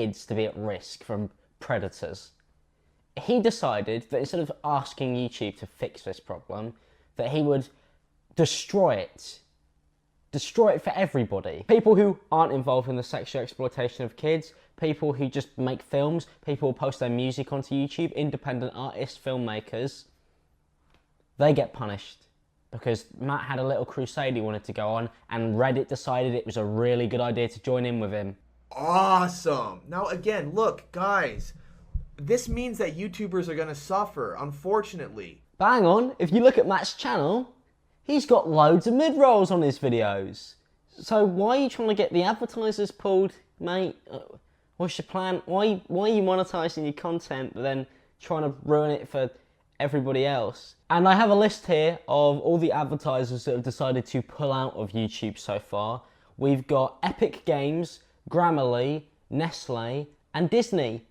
kids to be at risk from predators. He decided that instead of asking YouTube to fix this problem, that he would destroy it. Destroy it for everybody. People who aren't involved in the sexual exploitation of kids, people who just make films, people who post their music onto YouTube, independent artists, filmmakers, they get punished. Because Matt had a little crusade he wanted to go on, and Reddit decided it was a really good idea to join in with him. Awesome. Now again, look, guys, this means that YouTubers are going to suffer, unfortunately. Bang on, if you look at Matt's channel, he's got loads of mid-rolls on his videos. So why are you trying to get the advertisers pulled, mate? What's your plan? Why are you monetizing your content but then trying to ruin it for everybody else? And I have a list here of all the advertisers that have decided to pull out of YouTube so far. We've got Epic Games, Grammarly, Nestle, and Disney.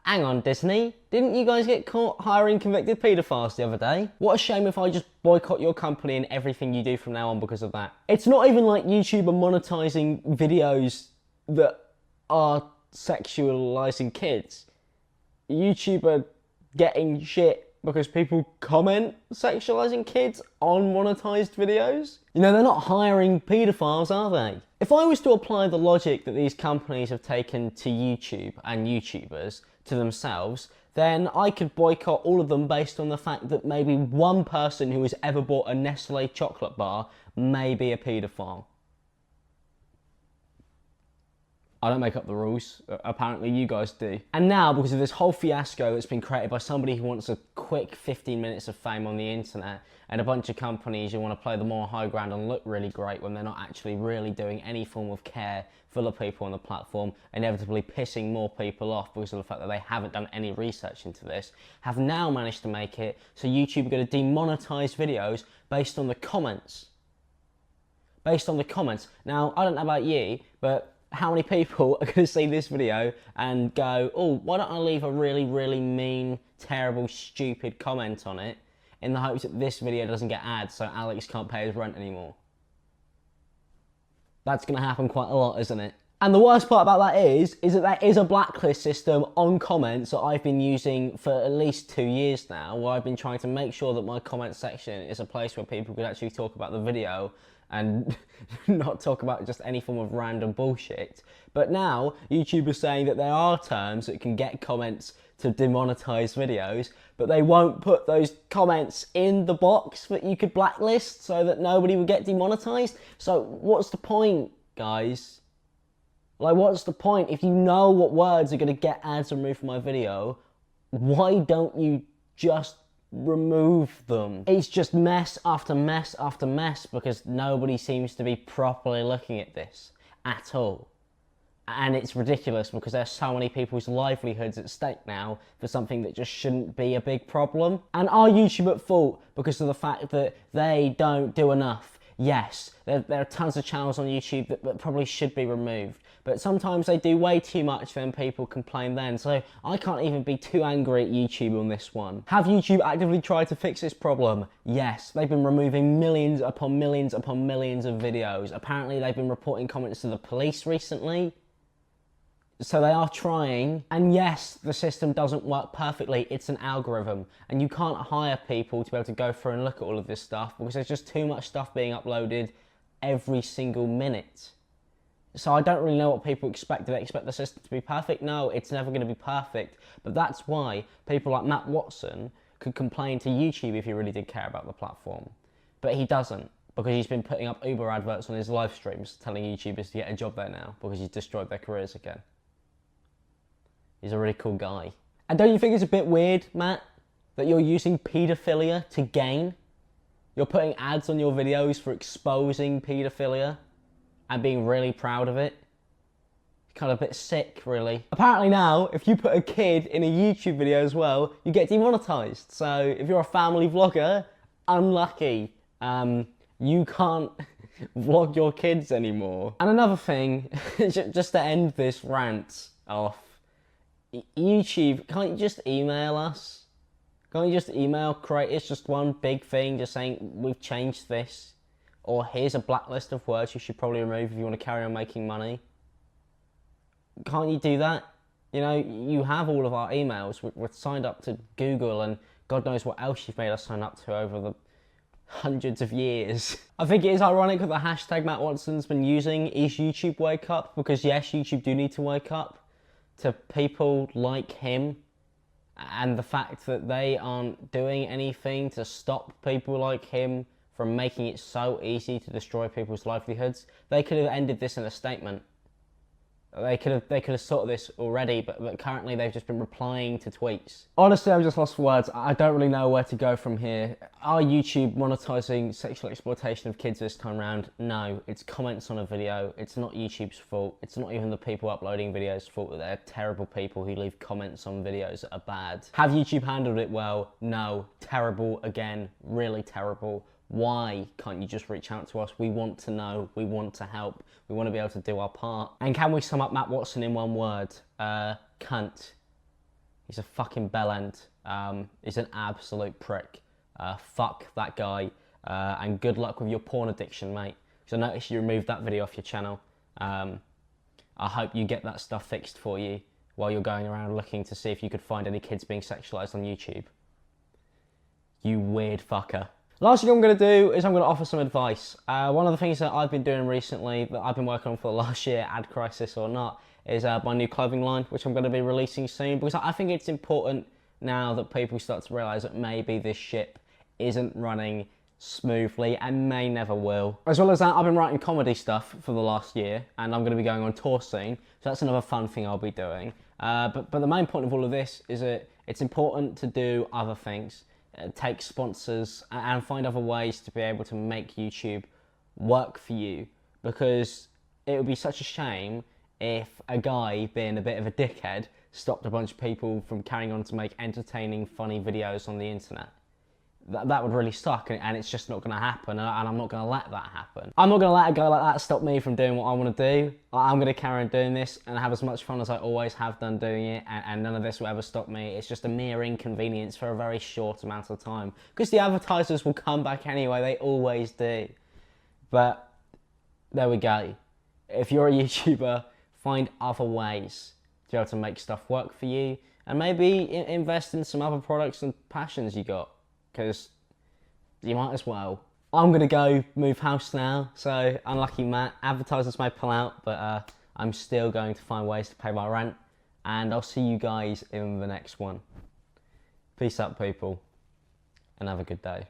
Hang on, Disney, didn't you guys get caught hiring convicted paedophiles the other day? What a shame if I just boycott your company and everything you do from now on because of that. It's not even like YouTube are monetizing videos that are sexualizing kids. YouTube are getting shit because people comment sexualizing kids on monetized videos. You know, they're not hiring paedophiles, are they? If I was to apply the logic that these companies have taken to YouTube and YouTubers to themselves, then I could boycott all of them based on the fact that maybe one person who has ever bought a Nestle chocolate bar may be a paedophile. I don't make up the rules, apparently you guys do. And now, because of this whole fiasco that's been created by somebody who wants a quick 15 minutes of fame on the internet, and a bunch of companies who want to play the more high ground and look really great when they're not actually really doing any form of care for the people on the platform, inevitably pissing more people off because of the fact that they haven't done any research into this, have now managed to make it so YouTube are going to demonetize videos based on the comments. Based on the comments. Now, I don't know about you, but how many people are going to see this video and go, oh, why don't I leave a really, really mean, terrible, stupid comment on it in the hopes that this video doesn't get ads so Alex can't pay his rent anymore? That's going to happen quite a lot, isn't it? And the worst part about that is that there is a blacklist system on comments that I've been using for at least 2 years now, where I've been trying to make sure that my comment section is a place where people could actually talk about the video and not talk about just any form of random bullshit. But now, YouTube is saying that there are terms that can get comments to demonetize videos, but they won't put those comments in the box that you could blacklist so that nobody would get demonetized. So what's the point, guys? Like, what's the point? If you know what words are going to get ads removed from my video, why don't you just remove them? It's just mess after mess after mess because nobody seems to be properly looking at this at all. And it's ridiculous because there's so many people's livelihoods at stake now for something that just shouldn't be a big problem. And are YouTube at fault because of the fact that they don't do enough? Yes, there are tons of channels on YouTube that probably should be removed. But sometimes they do way too much, then people complain then. So I can't even be too angry at YouTube on this one. Have YouTube actively tried to fix this problem? Yes, they've been removing millions upon millions upon millions of videos. Apparently they've been reporting comments to the police recently. So they are trying, and yes, the system doesn't work perfectly. It's an algorithm, and you can't hire people to be able to go through and look at all of this stuff because there's just too much stuff being uploaded every single minute. So I don't really know what people expect. Do they expect the system to be perfect? No, it's never going to be perfect. But that's why people like Matt Watson could complain to YouTube if he really did care about the platform. But he doesn't, because he's been putting up Uber adverts on his live streams telling YouTubers to get a job there now because he's destroyed their careers again. He's a really cool guy. And don't you think it's a bit weird, Matt, that you're using paedophilia to gain? You're putting ads on your videos for exposing paedophilia and being really proud of it? It's kind of a bit sick, really. Apparently now, if you put a kid in a YouTube video as well, you get demonetized. So if you're a family vlogger, unlucky. You can't vlog your kids anymore. And another thing, just to end this rant off, YouTube, can't you just email us? Can't you just email creators just one big thing, just saying, we've changed this, or here's a blacklist of words you should probably remove if you want to carry on making money? Can't you do that? You know, you have all of our emails. We're signed up to Google and God knows what else you've made us sign up to over the hundreds of years. I think it is ironic that the hashtag Matt Watson's been using is YouTube Wake Up, because yes, YouTube do need to wake up to people like him, and the fact that they aren't doing anything to stop people like him from making it so easy to destroy people's livelihoods. They could have ended this in a statement. They could have sorted this already, but currently they've just been replying to tweets. Honestly, I'm just lost for words. I don't really know where to go from here. Are YouTube monetizing sexual exploitation of kids this time around? No, it's comments on a video. It's not YouTube's fault. It's not even the people uploading videos' fault that they're terrible people who leave comments on videos that are bad. Have YouTube handled it well? No. Terrible again. Really terrible. Why can't you just reach out to us? We want to know, we want to help, we want to be able to do our part. And can we sum up Matt Watson in one word? Cunt. He's a fucking bellend. He's an absolute prick. Fuck that guy. And good luck with your porn addiction, mate. Because I noticed you removed that video off your channel. I hope you get that stuff fixed for you while you're going around looking to see if you could find any kids being sexualised on YouTube. You weird fucker. Last thing I'm going to do is I'm going to offer some advice. One of the things that I've been doing recently, that I've been working on for the last year, ad crisis or not, is my new clothing line, which I'm going to be releasing soon, because I think it's important now that people start to realise that maybe this ship isn't running smoothly and may never will. As well as that, I've been writing comedy stuff for the last year, and I'm going to be going on tour soon, so that's another fun thing I'll be doing. But the main point of all of this is that it's important to do other things. Take sponsors and find other ways to be able to make YouTube work for you, because it would be such a shame if a guy being a bit of a dickhead stopped a bunch of people from carrying on to make entertaining, funny videos on the internet. That would really suck, and it's just not going to happen, and I'm not going to let that happen. I'm not going to let a guy like that stop me from doing what I want to do. I'm going to carry on doing this and have as much fun as I always have done doing it, and none of this will ever stop me. It's just a mere inconvenience for a very short amount of time, because the advertisers will come back anyway, they always do. But there we go. If you're a YouTuber, find other ways to be able to make stuff work for you, and maybe invest in some other products and passions you got, because you might as well. I'm going to go move house now, so unlucky Matt. Advertisers may pull out, but I'm still going to find ways to pay my rent, and I'll see you guys in the next one. Peace out, people, and have a good day.